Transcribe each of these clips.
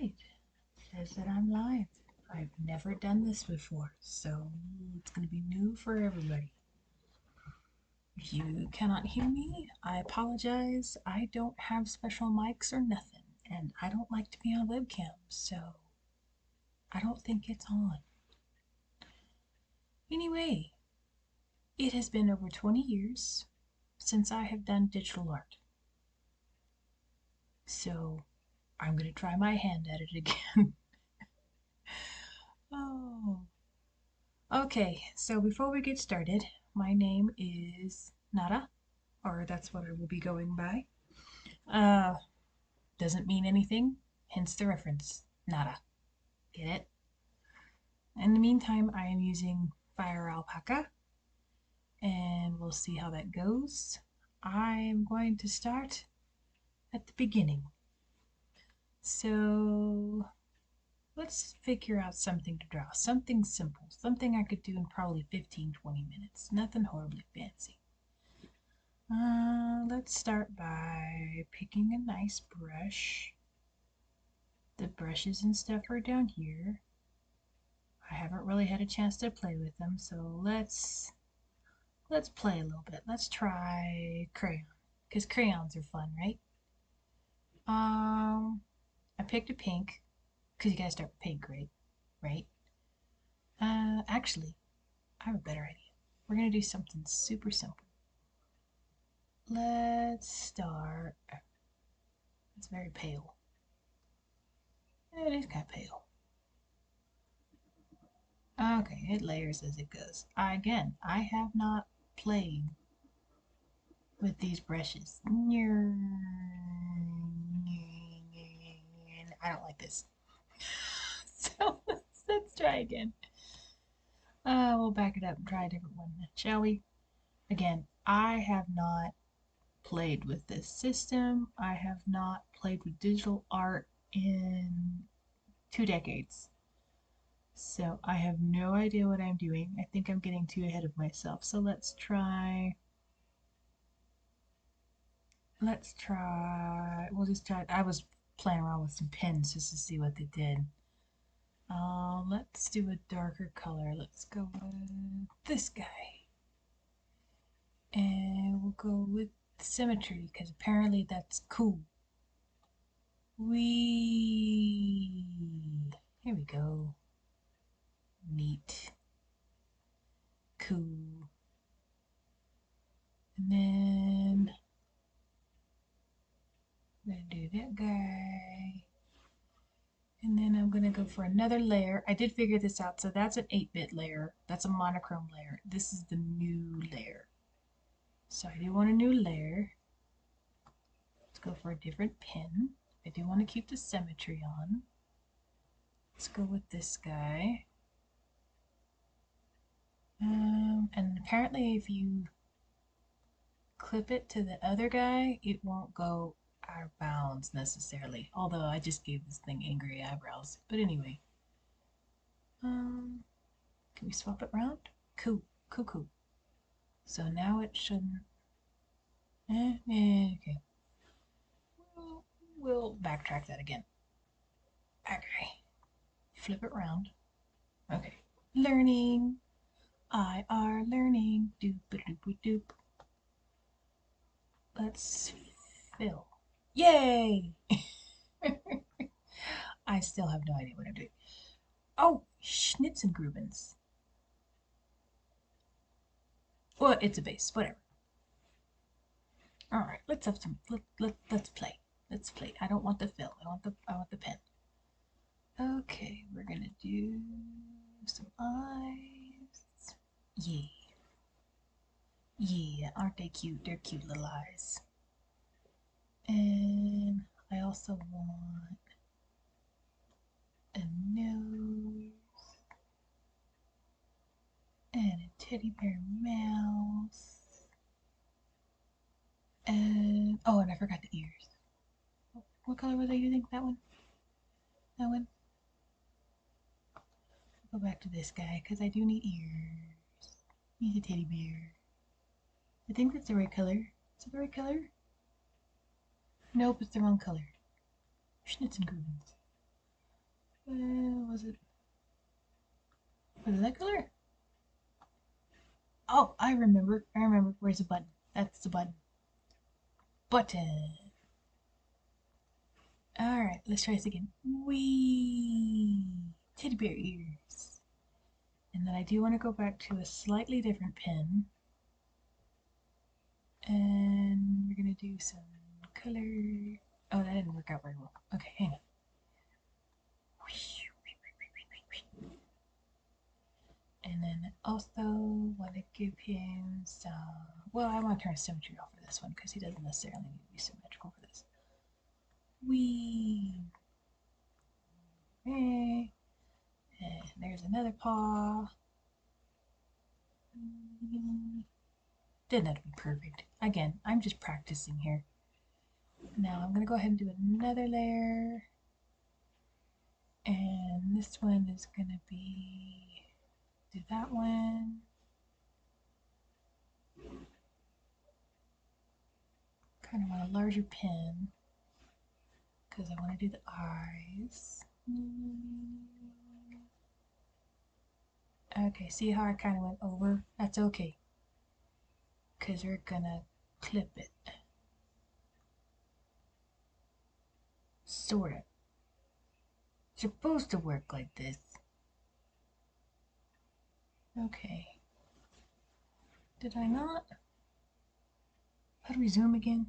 Alright, says that I'm live. I've never done this before, so it's going to be new for everybody. If you cannot hear me, I apologize. I don't have special mics or nothing, and I don't like to be on webcam, so I don't think it's on. Anyway, it has been over 20 years since I have done digital art. So I'm going to try my hand at it again. Oh. Okay, so before we get started, my name is Nara, or that's what I will be going by. Doesn't mean anything, hence the reference, Nara. Get it? In the meantime, I am using FireAlpaca, and we'll see how that goes. I'm going to start at the beginning. So let's figure out something to draw, something simple, something I could do in probably 15-20 minutes, nothing horribly fancy. Let's start by picking a nice brush. The brushes and stuff are down here. I haven't really had a chance to play with them, so let's play a little bit. Let's try crayon, because crayons are fun, right? I picked a pink, because you gotta start with pink, right? Right? Actually, I have a better idea. We're gonna do something super simple. Let's start. It's very pale. It is kind of pale. Okay, it layers as it goes. I have not played with these brushes. I don't like this. So let's try again. We'll back it up and try a different one, shall we? Again, I have not played with this system. I have not played with digital art in 2 decades. So I have no idea what I'm doing. I think I'm getting too ahead of myself. So let's try, we'll just try, I was playing around with some pens just to see what they did. Let's do a darker color. Let's go with this guy. And we'll go with symmetry, because apparently that's cool. Here we go. Neat. Cool. And then I'm gonna do that guy. And then I'm gonna go for another layer. I did figure this out. So that's an 8-bit layer. That's a monochrome layer. This is the new layer. So I do want a new layer. Let's go for a different pen. I do want to keep the symmetry on. Let's go with this guy. And apparently if you clip it to the other guy, it won't go out of bounds necessarily. Although I just gave this thing angry eyebrows. But anyway. Can we swap it around? Cool. So now it shouldn't. Okay. We'll backtrack that again. Okay. Flip it around. Okay. Learning. I are learning. Doop-a-doop-a-doop. Let's fill. Yay! I still have no idea what I'm doing. Oh, Schnitzengrubens. Well, it's a base, whatever. All right, let's have some. Let's play. Let's play. I don't want the fill. I want the pen. Okay, we're gonna do some eyes. Yeah, aren't they cute? They're cute little eyes. And I also want a nose and a teddy bear mouse. And oh, and I forgot the ears. What color was I using? That one? That one? I'll go back to this guy because I do need ears. He's a teddy bear. I think that's the right color. Is it the right color? Nope, it's the wrong color. Schnitzengrubens. Was it that color? Oh, I remember. I remember. Where's the button? That's the button. Button. Alright, let's try this again. Wee! Teddy bear ears. And then I do want to go back to a slightly different pen. And we're going to do some color. Oh, that didn't work out very well. Okay, hang on. And then also want to give him some. Well, I want to turn symmetry off for this one because he doesn't necessarily need to be symmetrical for this. Wee! Hey. And there's another paw. Didn't have to be perfect. Again, I'm just practicing here. Now I'm going to go ahead and do another layer. And this one is going to be, do that one. Kind of want a larger pen because I want to do the eyes. Okay, see how I kind of went over? That's okay because we're going to clip it. Sort of. Supposed to work like this. Okay. Did I not? How do we zoom again?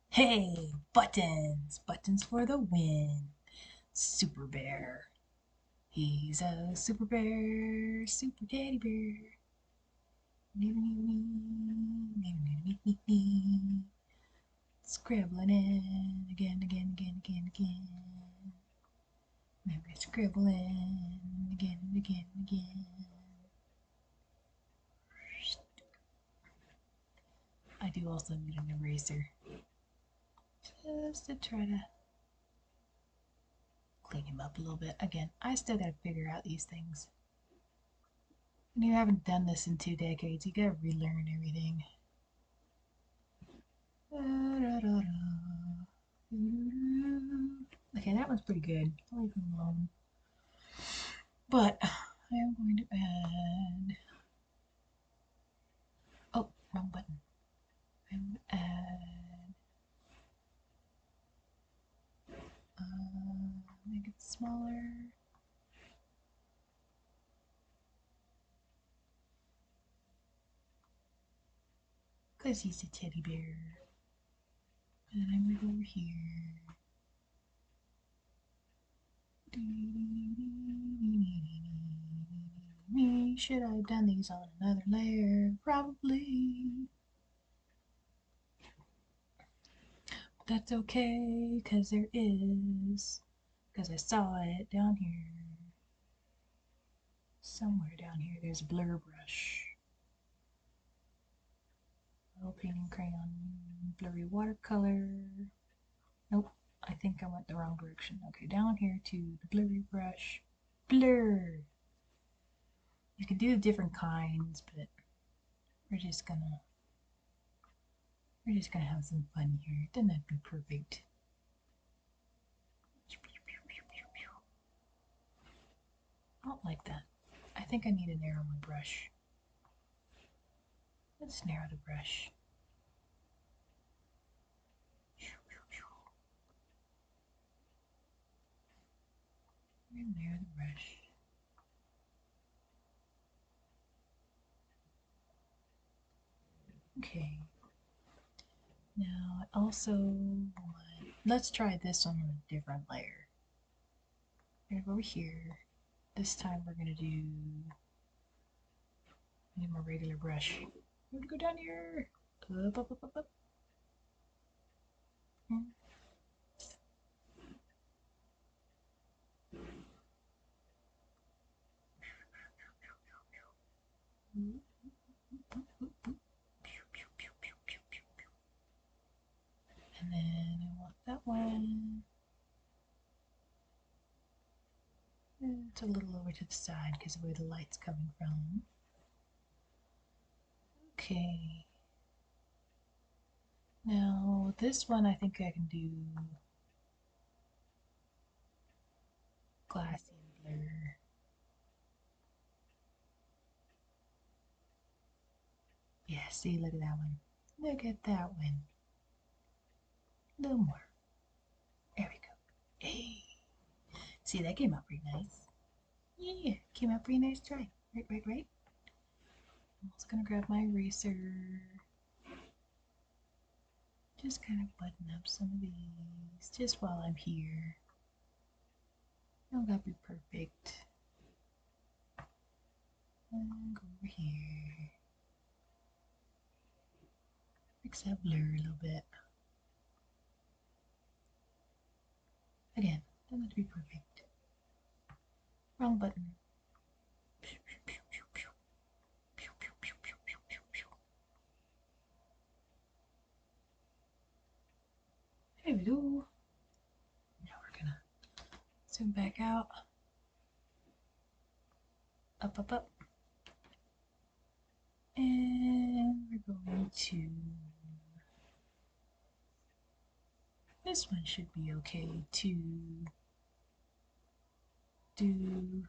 Hey, buttons! Buttons for the win. Super bear. He's a super bear, super teddy bear. Scribbling in again, again, again, again, again. Maybe scribbling again and again and again. I do also need an eraser just to try to clean him up a little bit. Again, I still gotta figure out these things. When you haven't done this in 2 decades, you gotta relearn everything. Okay, that one's pretty good. I'll leave him alone. But I am going to add. Oh, wrong button. I'm going to add. Make it smaller. Because he's a teddy bear. And then I'm going to go over here. Should I have done these on another layer? Probably. But that's okay, because there is. Because I saw it down here. Somewhere down here, there's a blur brush. Oil painting crayon, blurry watercolor. Nope, I think I went the wrong direction. Okay, down here to the blurry brush. Blur. You can do different kinds, but we're just gonna have some fun here. It doesn't have to be perfect. I don't like that. I think I need to narrow my brush. Let's narrow the brush. And narrow the brush. Okay. Now I also want, let's try this on a different layer. We're gonna go over here. This time we're gonna do, need my regular brush. I'm gonna go down here. Up, up, up, up, up. And then I want that one. It's a little over to the side because of where the light's coming from. Okay. Now this one I think I can do glassy and blur. Yeah, see, look at that one. Look at that one. A little more. There we go. Hey. See, that came out pretty nice. Yeah, came out pretty nice try. Right. I'm also gonna grab my eraser. Just kind of button up some of these just while I'm here. Don't gotta be perfect. And go over here. Fix that blur a little bit. Again, doesn't have to be perfect. Wrong button. There we go. Now we're gonna zoom back out. Up. And we're going to... This one should be okay to do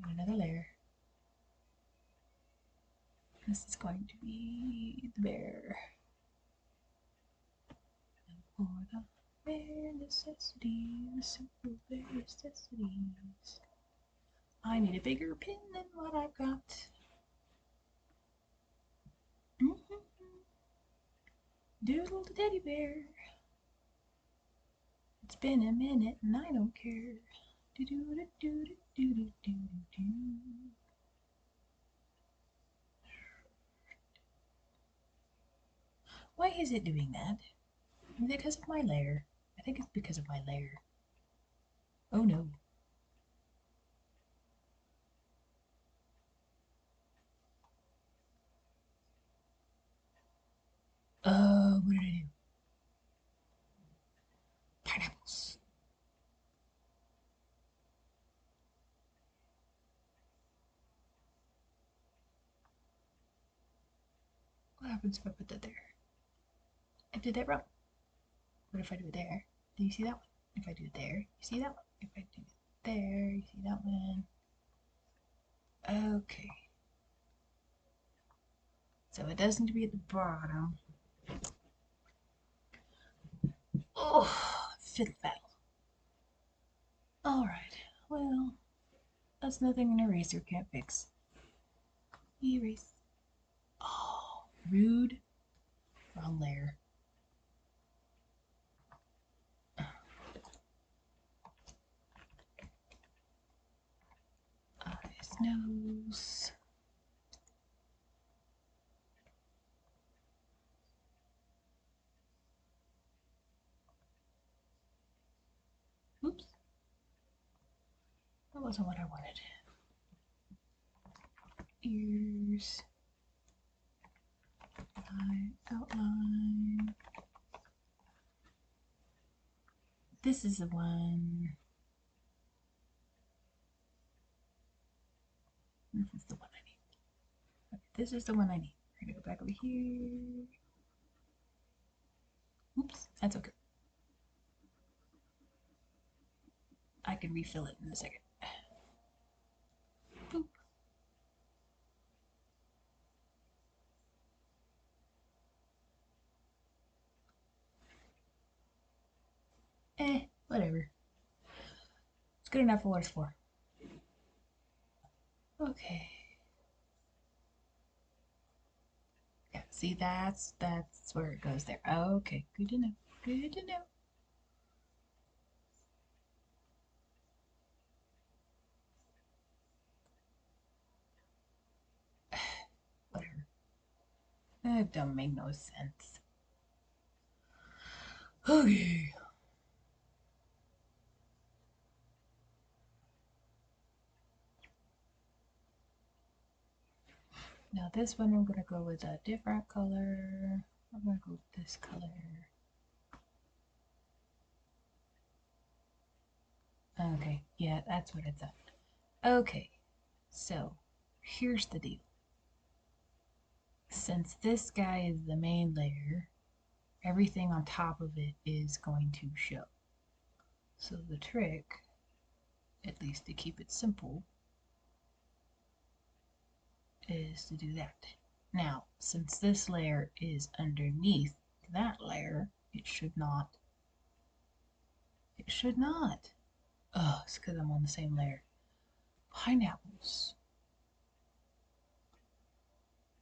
another layer. This is going to be the bear. And for the bare necessities, simple bare necessities. I need a bigger pin than what I've got. Doodle the teddy bear. It's been a minute and I don't care. Do do do do do do do do. Why is it doing that? Is it because of my layer? I think it's because of my layer. Oh no. What did I do? Pineapples. What happens if I put that there? I did that wrong. What if I do it there? Do you see that one? If I do it there, you see that one? If I do it there, you see that one? Okay. So it does need to be at the bottom. Oh, fifth battle. Alright, well, that's nothing an eraser can't fix. Erase. Oh, rude. Wrong layer. Eyes, nose. Oops. That wasn't what I wanted. Ears. Eye outline. This is the one. This is the one I need. Okay, this is the one I need. We're gonna go back over here. Oops, that's okay. I can refill it in a second. Boop. Whatever. It's good enough for what it's for. Okay. Yeah, see, that's where it goes there. Okay, good to know. Good to know. Whatever. That don't make no sense. Okay. Now this one I'm gonna go with a different color. I'm gonna go with this color. Okay, yeah, that's what it's at. Okay, so here's the deal. Since this guy is the main layer, everything on top of it is going to show. So the trick at least to keep it simple, is to do that. Now, since this layer is underneath that layer, it should not. Oh, it's because I'm on the same layer. Pineapples.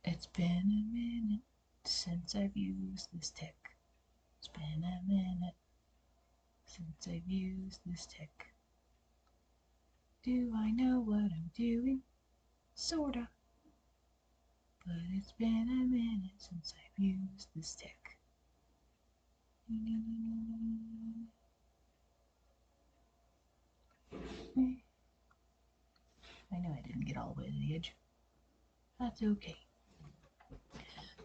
It's been a minute since I've used this tech. It's been a minute since I've used this tech. Do I know what I'm doing? Sorta. But it's been a minute since I've used this tech. I know I didn't get all the way to the edge. That's okay.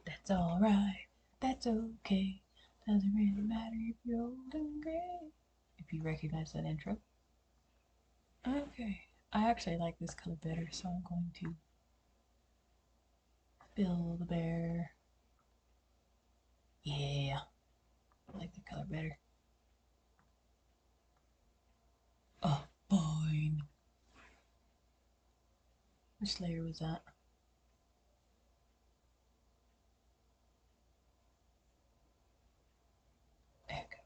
That's alright. That's okay. Doesn't really matter if you're old and gray. If you recognize that intro. Okay. I actually like this color better, so I'm going to fill the bear. Yeah. I like the color better. Oh, fine. Which layer was that? There we go.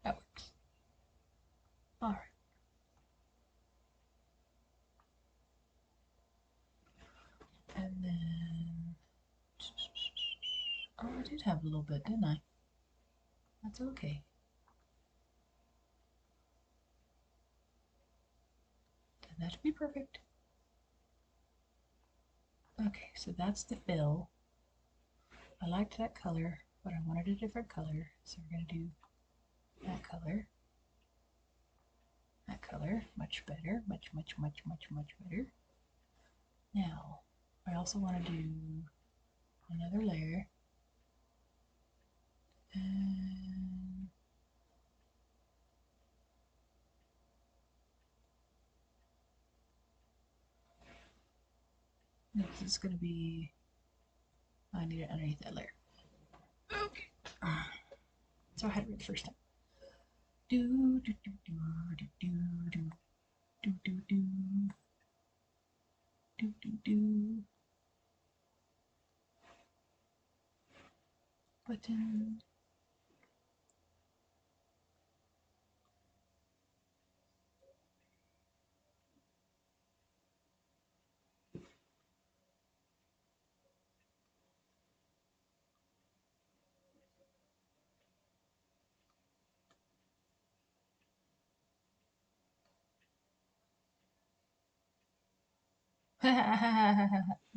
That works. Alright. And then... Oh, I did have a little bit, didn't I? That's okay. And that should be perfect. Okay, so that's the fill. I liked that color, but I wanted a different color, so we're going to do that color. That color, much better, much better. Now, I also want to do another layer. And this is going to be, I need it underneath that layer. Okay. So I had it right the first time. Do do do do do do do do do do do do. Button.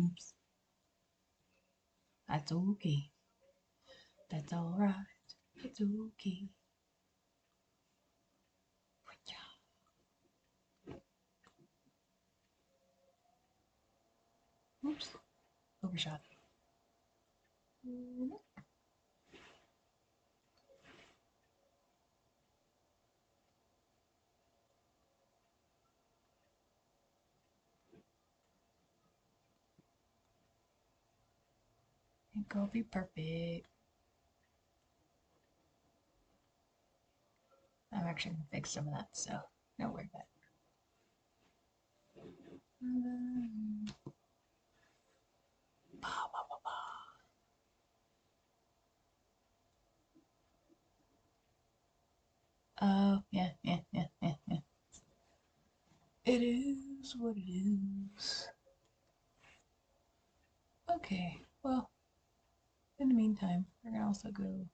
Oops. That's okay. That's alright. It's okay. Oops. Overshot. It will be perfect. I'm actually going to fix some of that, so don't worry about it. Oh, yeah. It is what it is. Okay, well, in the meantime, we're going to also go a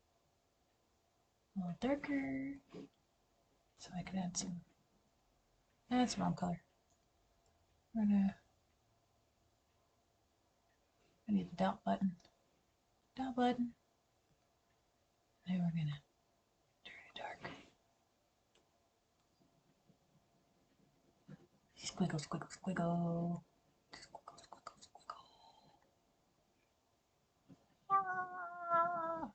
little darker so I can add some, that's the wrong color. We're gonna, I need the dot button. Dot button. Now we're gonna turn it dark. Squiggle, squiggle, squiggle. Squiggle, squiggle, squiggle. Ah!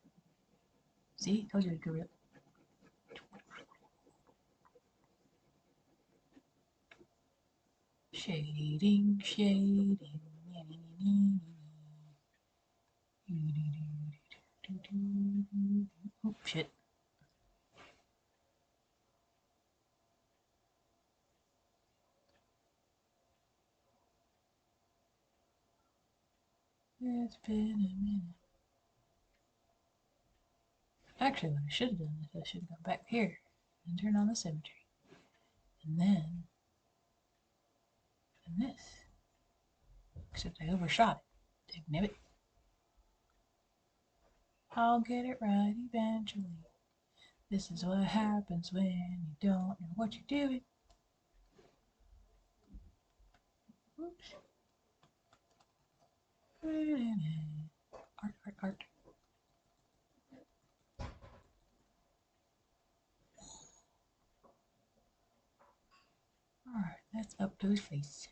See? Told you it'd go real. Shading, shading. Oh, shit. It's been a minute. Actually, what I should have done is I should have gone back here and turned on the symmetry. And then, and this. Except I overshot it. Damn it. I'll get it right eventually. This is what happens when you don't know what you're doing. Oops. Art, art, art. Alright, that's up to his face.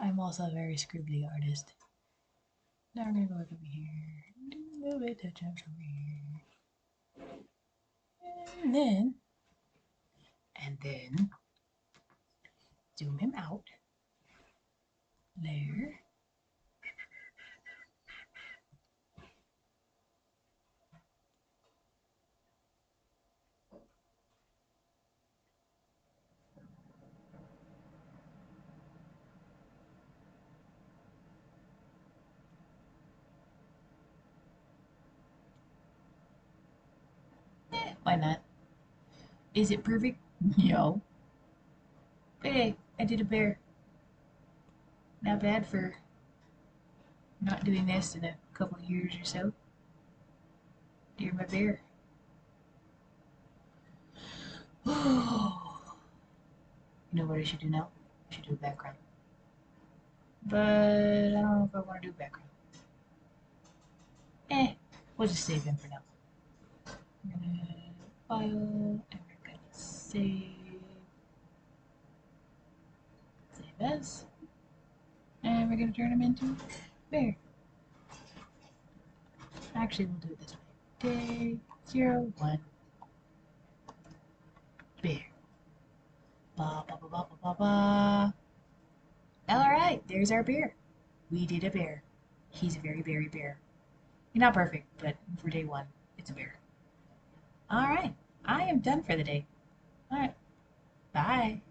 I'm also a very scribbly artist. Now we're gonna go look over here. Do a little bit of touch ups over here. And then zoom him out. There. Why not? Is it perfect? No. But hey, I did a bear. Not bad for not doing this in a couple of years or so. Dear my bear. You know what I should do now? I should do a background. But I don't know if I want to do background. We'll just save him for now. We're gonna file and we're gonna save as. And we're gonna turn him into bear. Actually, we'll do it this way. Day 01 bear. Ba ba ba ba ba ba ba. Alright, there's our bear. We did a bear. He's a very, very bear. He's not perfect, but for day 1, it's a bear. Alright, I am done for the day. Alright, bye.